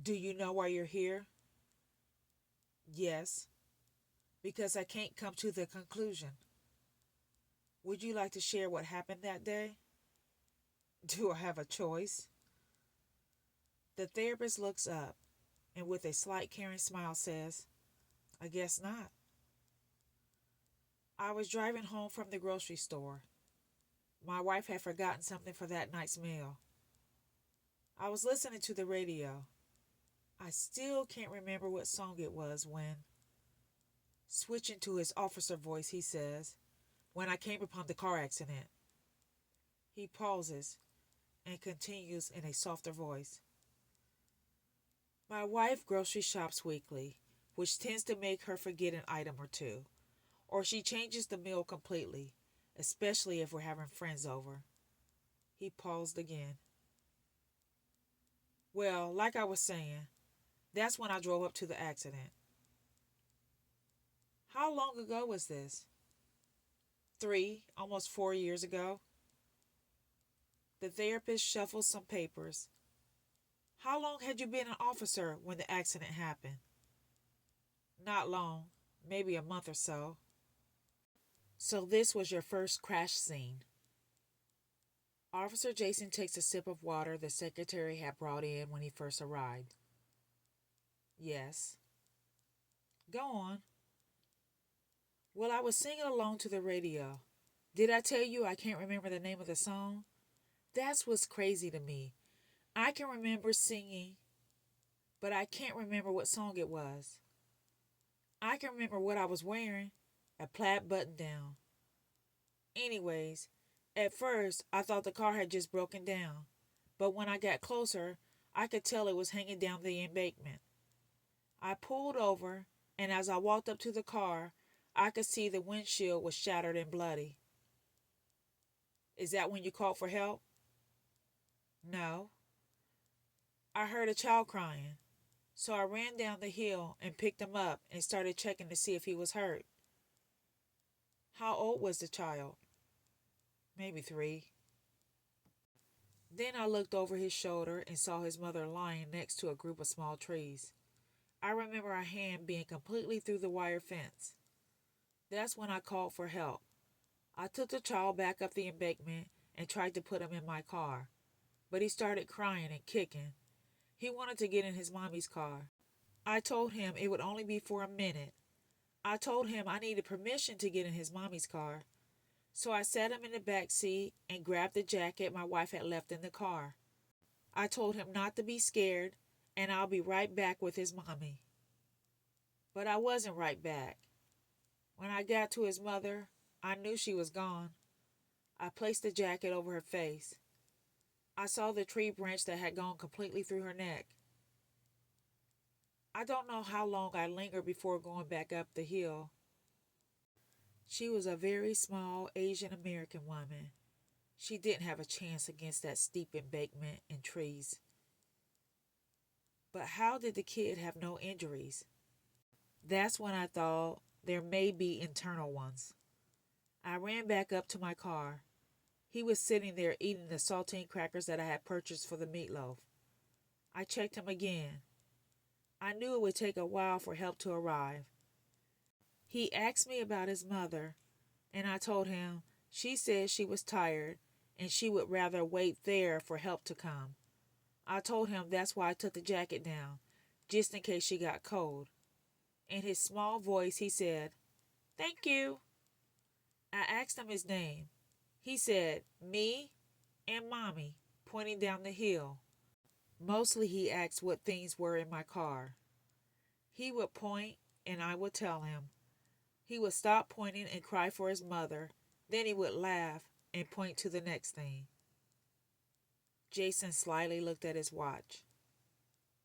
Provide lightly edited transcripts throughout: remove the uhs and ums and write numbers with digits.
Do you know why you're here? Yes, because I can't come to the conclusion. Would you like to share what happened that day? Do I have a choice? The therapist looks up and, with a slight caring smile, says, I guess not. I was driving home from the grocery store. My wife had forgotten something for that night's meal. I was listening to the radio. I still can't remember what song it was when, switching to his officer voice, he says, when I came upon the car accident. He pauses and continues in a softer voice. My wife grocery shops weekly, which tends to make her forget an item or two, or she changes the meal completely, especially if we're having friends over. He paused again. Well, like I was saying, that's when I drove up to the accident. How long ago was this? 3, almost 4 years ago. The therapist shuffles some papers. How long had you been an officer when the accident happened? Not long, maybe a month or so. So this was your first crash scene. Officer Jason takes a sip of water the secretary had brought in when he first arrived. Yes. Go on. Well, I was singing along to the radio. Did I tell you I can't remember the name of the song? That's what's crazy to me. I can remember singing, but I can't remember what song it was. I can remember what I was wearing, a plaid button down. Anyways, at first I thought the car had just broken down, but when I got closer, I could tell it was hanging down the embankment. I pulled over, and as I walked up to the car, I could see the windshield was shattered and bloody. Is that when you called for help? No. I heard a child crying, so I ran down the hill and picked him up and started checking to see if he was hurt. How old was the child? Maybe 3. Then I looked over his shoulder and saw his mother lying next to a group of small trees. I remember a hand being completely through the wire fence. That's when I called for help. I took the child back up the embankment and tried to put him in my car, but he started crying and kicking. He wanted to get in his mommy's car. I told him it would only be for a minute. I told him I needed permission to get in his mommy's car. So I sat him in the back seat and grabbed the jacket my wife had left in the car. I told him not to be scared and I'll be right back with his mommy. But I wasn't right back. When I got to his mother, I knew she was gone. I placed the jacket over her face. I saw the tree branch that had gone completely through her neck. I don't know how long I lingered before going back up the hill. She was a very small Asian American woman. She didn't have a chance against that steep embankment and trees. But how did the kid have no injuries? That's when I thought there may be internal ones. I ran back up to my car. He was sitting there eating the saltine crackers that I had purchased for the meatloaf. I checked him again. I knew it would take a while for help to arrive. He asked me about his mother, and I told him she said she was tired and she would rather wait there for help to come. I told him that's why I took the jacket down, just in case she got cold. In his small voice, he said, Thank you. I asked him his name. He said, Me and Mommy, pointing down the hill. Mostly he asked what things were in my car. He would point, and I would tell him. He would stop pointing and cry for his mother. Then he would laugh and point to the next thing. Jason slyly looked at his watch.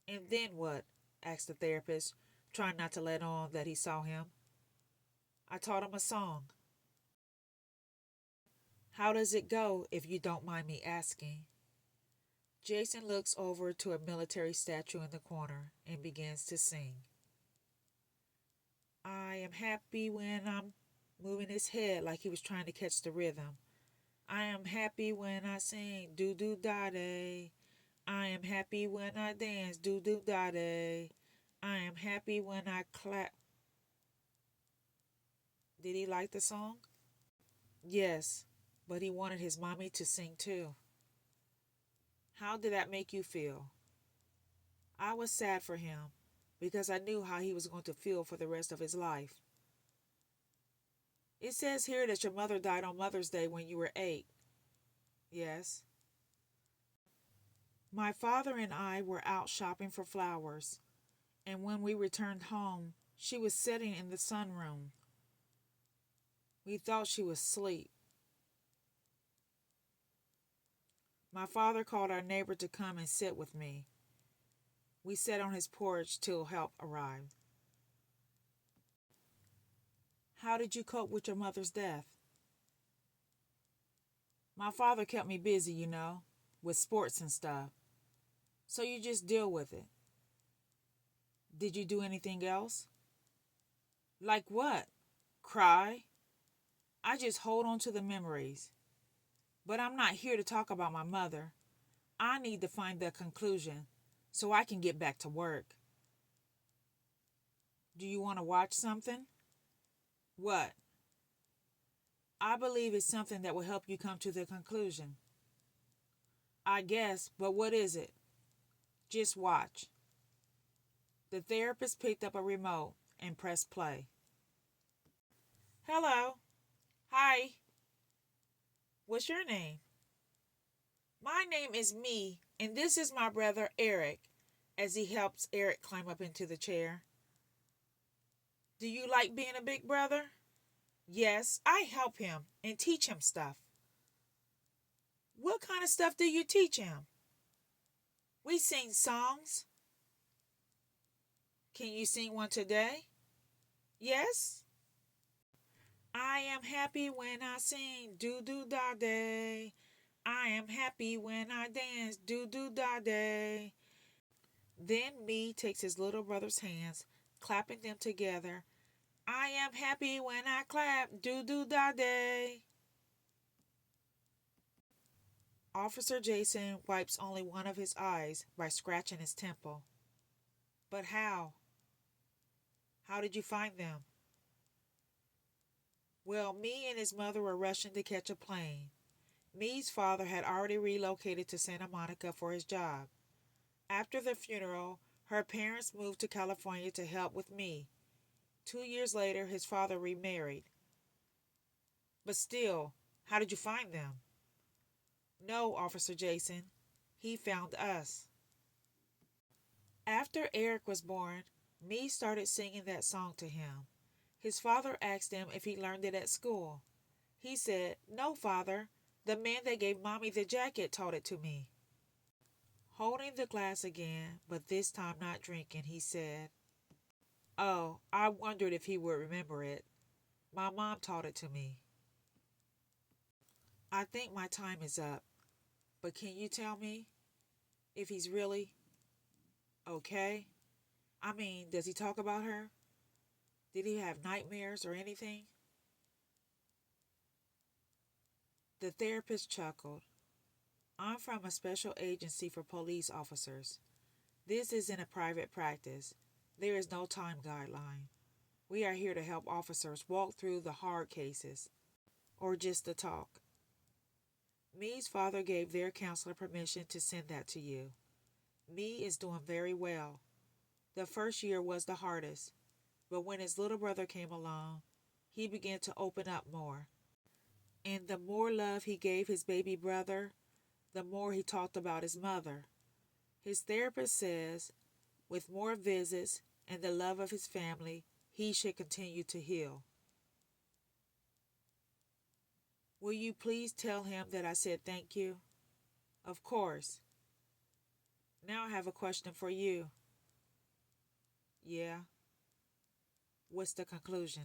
And then what? Asked the therapist, trying not to let on that he saw him. I taught him a song. How does it go, if you don't mind me asking? Jason looks over to a military statue in the corner and begins to sing. I am happy when I'm moving his head like he was trying to catch the rhythm. I am happy when I sing do do da day. I am happy when I dance, do do da day. I am happy when I clap. Did he like the song? Yes, but he wanted his mommy to sing too. How did that make you feel? I was sad for him because I knew how he was going to feel for the rest of his life. It says here that your mother died on Mother's Day when you were 8. Yes. My father and I were out shopping for flowers, and when we returned home, she was sitting in the sunroom. We thought she was asleep. My father called our neighbor to come and sit with me. We sat on his porch till help arrived. How did you cope with your mother's death? My father kept me busy, with sports and stuff. So you just deal with it. Did you do anything else? Like what? Cry? I just hold on to the memories. But I'm not here to talk about my mother. I need to find the conclusion so I can get back to work. Do you want to watch something? What? I believe it's something that will help you come to the conclusion. I guess, but what is it? Just watch. The therapist picked up a remote and pressed play. Hello. Hi. What's your name? My name is Me, and this is my brother Eric, as he helps Eric climb up into the chair. Do you like being a big brother? Yes, I help him and teach him stuff. What kind of stuff do you teach him? We sing songs. Can you sing one today? Yes? I am happy when I sing, do do da day. I am happy when I dance, do do da day. Then Me takes his little brother's hands, clapping them together. I am happy when I clap, do do da day. Officer Jason wipes only one of his eyes by scratching his temple. But how? How did you find them? Well, Me and his mother were rushing to catch a plane. Me's father had already relocated to Santa Monica for his job. After the funeral, her parents moved to California to help with Me. 2 years later, his father remarried. But still, how did you find them? No, Officer Jason. He found us. After Eric was born, Me started singing that song to him. His father asked him if he learned it at school. He said, No, father. The man that gave Mommy the jacket taught it to me. Holding the glass again, but this time not drinking, he said, Oh, I wondered if he would remember it. My mom taught it to me. I think my time is up, but can you tell me if he's really okay? I mean, does he talk about her? Did he have nightmares or anything? The therapist chuckled. I'm from a special agency for police officers. This isn't a private practice. There is no time guideline. We are here to help officers walk through the hard cases, or just to talk. Me's father gave their counselor permission to send that to you. Me is doing very well. The first year was the hardest, but when his little brother came along, he began to open up more. And the more love he gave his baby brother, the more he talked about his mother. His therapist says, with more visits and the love of his family, he should continue to heal. Will you please tell him that I said thank you? Of course. Now I have a question for you. Yeah? What's the conclusion?